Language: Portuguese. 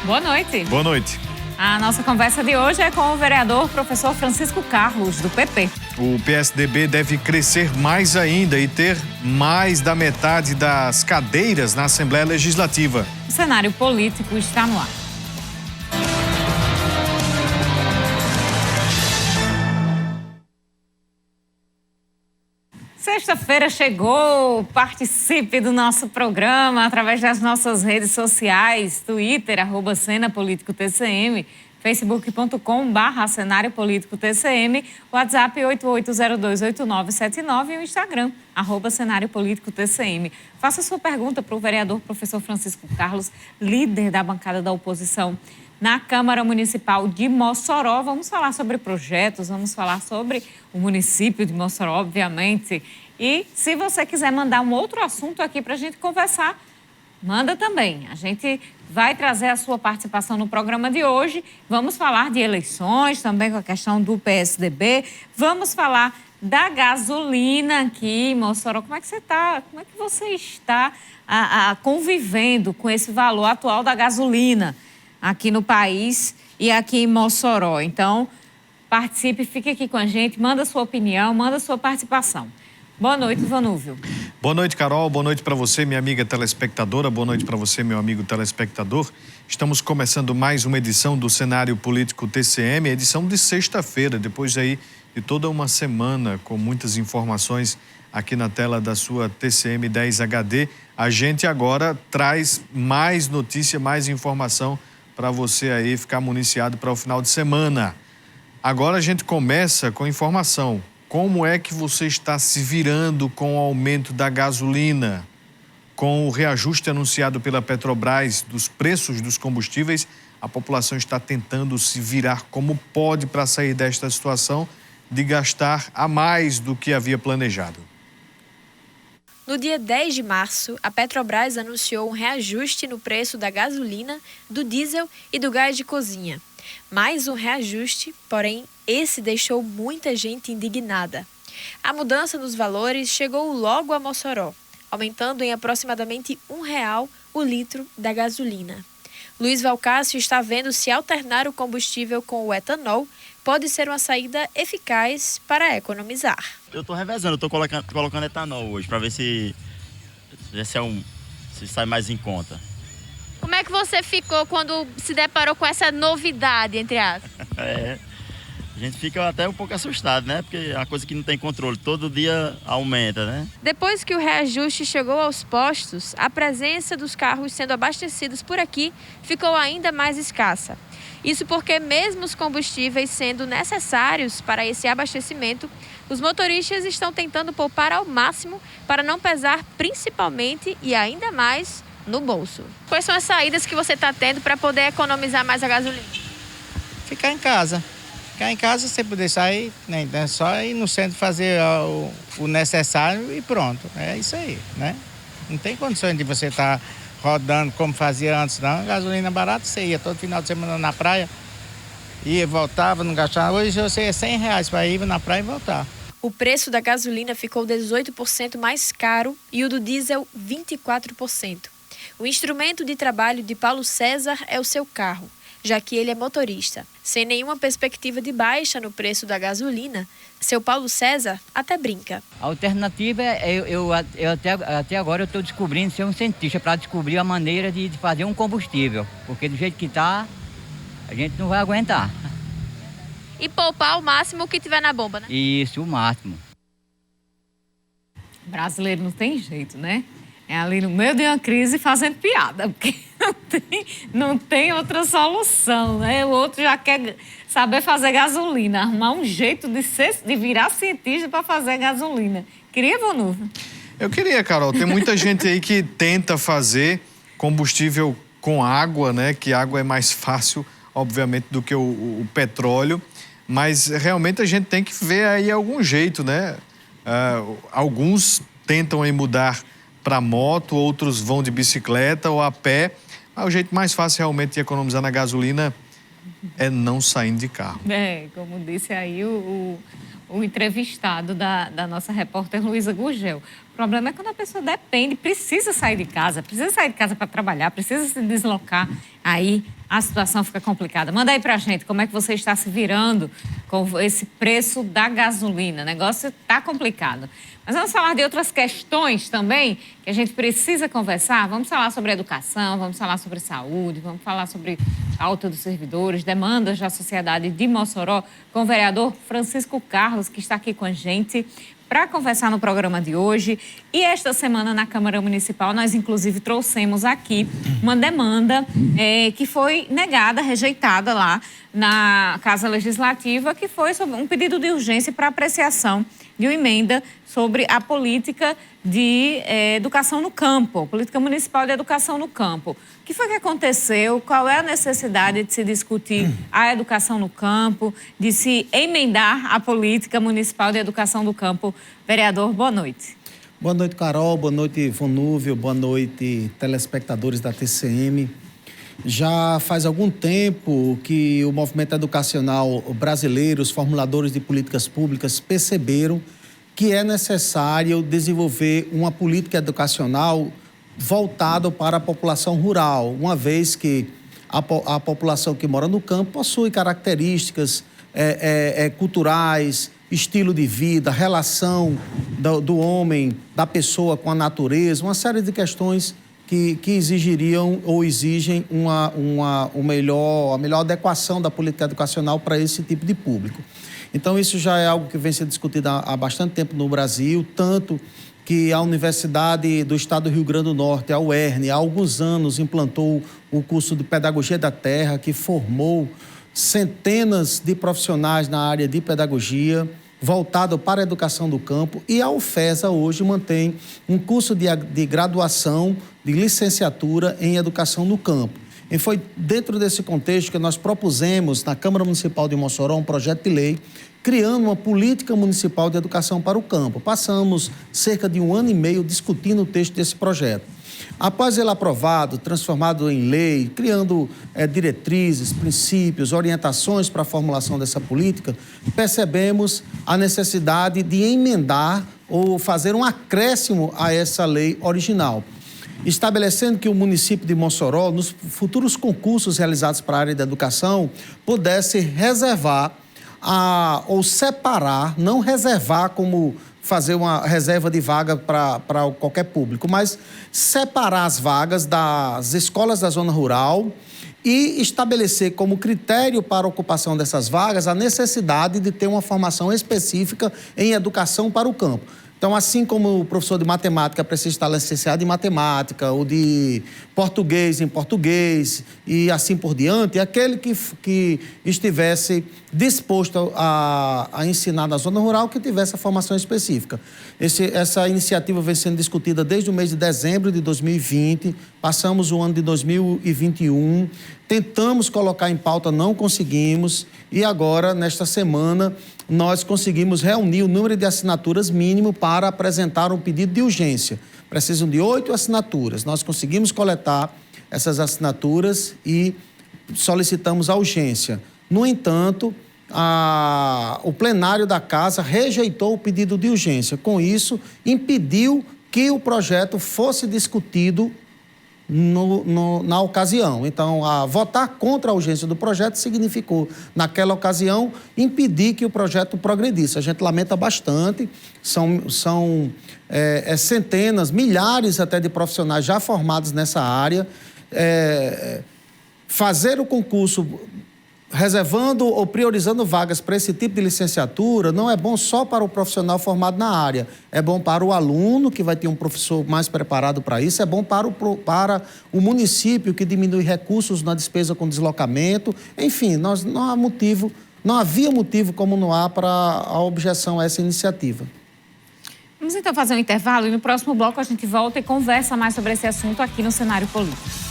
Boa noite. Boa noite. A nossa conversa de hoje é com o vereador professor Francisco Carlos, do PP. O PSDB deve crescer mais ainda e ter mais da metade das cadeiras na Assembleia Legislativa. O cenário político está no ar. Sexta-feira chegou, participe do nosso programa através das nossas redes sociais, Twitter, @CenaPolíticoTCM, facebook.com/Cenário Político TCM, WhatsApp 88028979 e o Instagram, @Cenário Político TCM. Faça sua pergunta para o vereador professor Francisco Carlos, líder da bancada da oposição na Câmara Municipal de Mossoró. Vamos falar sobre projetos, vamos falar sobre o município de Mossoró, obviamente. E se você quiser mandar um outro assunto aqui para a gente conversar, manda também. A gente vai trazer a sua participação no programa de hoje. Vamos falar de eleições, também com a questão do PSDB. Vamos falar da gasolina aqui em Mossoró. Como é que você está? Como é que você está convivendo com esse valor atual da gasolina aqui no país e aqui em Mossoró? Então, participe, fique aqui com a gente, manda sua opinião, manda sua participação. Boa noite, Vanúvio. Boa noite, Carol. Boa noite para você, minha amiga telespectadora. Boa noite para você, meu amigo telespectador. Estamos começando mais uma edição do Cenário Político TCM, edição de sexta-feira, depois aí de toda uma semana com muitas informações aqui na tela da sua TCM 10 HD. A gente agora traz mais notícia, mais informação para você aí ficar municiado para o final de semana. Agora a gente começa com informação. Como é que você está se virando com o aumento da gasolina? Com o reajuste anunciado pela Petrobras dos preços dos combustíveis, a população está tentando se virar como pode para sair desta situação de gastar a mais do que havia planejado. No dia 10 de março, a Petrobras anunciou um reajuste no preço da gasolina, do diesel e do gás de cozinha. Mais um reajuste, porém, esse deixou muita gente indignada. A mudança nos valores chegou logo a Mossoró, aumentando em aproximadamente R$1 o litro da gasolina. Luiz Valcácio está vendo se alternar o combustível com o etanol pode ser uma saída eficaz para economizar. Eu estou revezando, estou colocando etanol hoje para ver se sai mais em conta. Como é que você ficou quando se deparou com essa novidade, entre aspas? A gente fica até um pouco assustado, né? Porque é uma coisa que não tem controle, todo dia aumenta, né? Depois que o reajuste chegou aos postos, a presença dos carros sendo abastecidos por aqui ficou ainda mais escassa. Isso porque mesmo os combustíveis sendo necessários para esse abastecimento, os motoristas estão tentando poupar ao máximo para não pesar principalmente e ainda mais no bolso. Quais são as saídas que você está tendo para poder economizar mais a gasolina? Ficar em casa. Ficar em casa sem poder sair, né? É só ir no centro fazer o necessário e pronto. É isso aí, né? Não tem condições de você estar rodando como fazia antes, não. Gasolina barata, você ia todo final de semana na praia, ia, voltava, não gastava. Hoje você é R$100 para ir na praia e voltar. O preço da gasolina ficou 18% mais caro e o do diesel 24%. O instrumento de trabalho de Paulo César é o seu carro, já que ele é motorista. Sem nenhuma perspectiva de baixa no preço da gasolina, seu Paulo César até brinca. A alternativa eu até agora eu estou descobrindo ser um cientista para descobrir a maneira de fazer um combustível, porque do jeito que está, a gente não vai aguentar. E poupar o máximo que tiver na bomba, né? Isso, o máximo. Brasileiro não tem jeito, né? É ali no meio de uma crise fazendo piada, porque não tem outra solução, né? O outro já quer saber fazer gasolina, arrumar um jeito de virar cientista para fazer gasolina. Queria, Vanúvio? Eu queria, Carol. Tem muita gente aí que tenta fazer combustível com água, né? Que água é mais fácil, obviamente, do que o petróleo. Mas realmente a gente tem que ver aí algum jeito, né? Alguns tentam aí mudar para moto, outros vão de bicicleta ou a pé. Mas o jeito mais fácil realmente de economizar na gasolina é não saindo de carro. Como disse aí o entrevistado da nossa repórter Luísa Gurgel. O problema é quando a pessoa depende, precisa sair de casa para trabalhar, precisa se deslocar aí a situação fica complicada. Manda aí pra gente como é que você está se virando com esse preço da gasolina. O negócio está complicado. Mas vamos falar de outras questões também que a gente precisa conversar. Vamos falar sobre educação, vamos falar sobre saúde, vamos falar sobre alta dos servidores, demandas da sociedade de Mossoró, com o vereador Francisco Carlos, que está aqui com a gente para conversar no programa de hoje. E esta semana na Câmara Municipal nós inclusive trouxemos aqui uma demanda que foi negada, rejeitada lá na Casa Legislativa, que foi sobre um pedido de urgência para apreciação de uma emenda sobre a política de educação no campo, política municipal de educação no campo. O que foi que aconteceu? Qual é a necessidade de se discutir a educação no campo, de se emendar a política municipal de educação do campo? Vereador, boa noite. Boa noite, Carol. Boa noite, Vonúvio. Boa noite, telespectadores da TCM. Já faz algum tempo que o movimento educacional brasileiro, os formuladores de políticas públicas, perceberam que é necessário desenvolver uma política educacional voltada para a população rural, uma vez que a população que mora no campo possui características culturais, estilo de vida, relação do homem, da pessoa com a natureza, uma série de questões que exigiriam ou exigem a melhor adequação da política educacional para esse tipo de público. Então, isso já é algo que vem sendo discutido há bastante tempo no Brasil, tanto que a Universidade do Estado do Rio Grande do Norte, a UERN, há alguns anos implantou o curso de Pedagogia da Terra, que formou centenas de profissionais na área de pedagogia, voltado para a educação do campo, e a UFESA hoje mantém um curso de graduação, de licenciatura em educação no campo. E foi dentro desse contexto que nós propusemos na Câmara Municipal de Mossoró um projeto de lei criando uma política municipal de educação para o campo. Passamos cerca de 1 ano e meio discutindo o texto desse projeto. Após ele aprovado, transformado em lei, criando diretrizes, princípios, orientações para a formulação dessa política, percebemos a necessidade de emendar ou fazer um acréscimo a essa lei original, estabelecendo que o município de Mossoró, nos futuros concursos realizados para a área da educação, pudesse reservar ou separar, não reservar como fazer uma reserva de vaga para qualquer público, mas separar as vagas das escolas da zona rural e estabelecer como critério para a ocupação dessas vagas a necessidade de ter uma formação específica em educação para o campo. Então, assim como o professor de matemática precisa estar licenciado em matemática, ou de português em português, e assim por diante, aquele que estivesse disposto a ensinar na zona rural, que tivesse a formação específica. Essa iniciativa vem sendo discutida desde o mês de dezembro de 2020, passamos o ano de 2021, tentamos colocar em pauta, não conseguimos, e agora, nesta semana, nós conseguimos reunir o número de assinaturas mínimo para apresentar um pedido de urgência. Precisam de 8 assinaturas. Nós conseguimos coletar essas assinaturas e solicitamos a urgência. No entanto, o plenário da Casa rejeitou o pedido de urgência. Com isso, impediu que o projeto fosse discutido na ocasião. Então, votar contra a urgência do projeto significou, naquela ocasião, impedir que o projeto progredisse. A gente lamenta bastante, são centenas, milhares até de profissionais já formados nessa área. Fazer o concurso reservando ou priorizando vagas para esse tipo de licenciatura não é bom só para o profissional formado na área, é bom para o aluno, que vai ter um professor mais preparado para isso, é bom para o município, que diminui recursos na despesa com deslocamento. Enfim, não havia motivo como não há para a objeção a essa iniciativa. Vamos então fazer um intervalo e no próximo bloco a gente volta e conversa mais sobre esse assunto aqui no Cenário Político.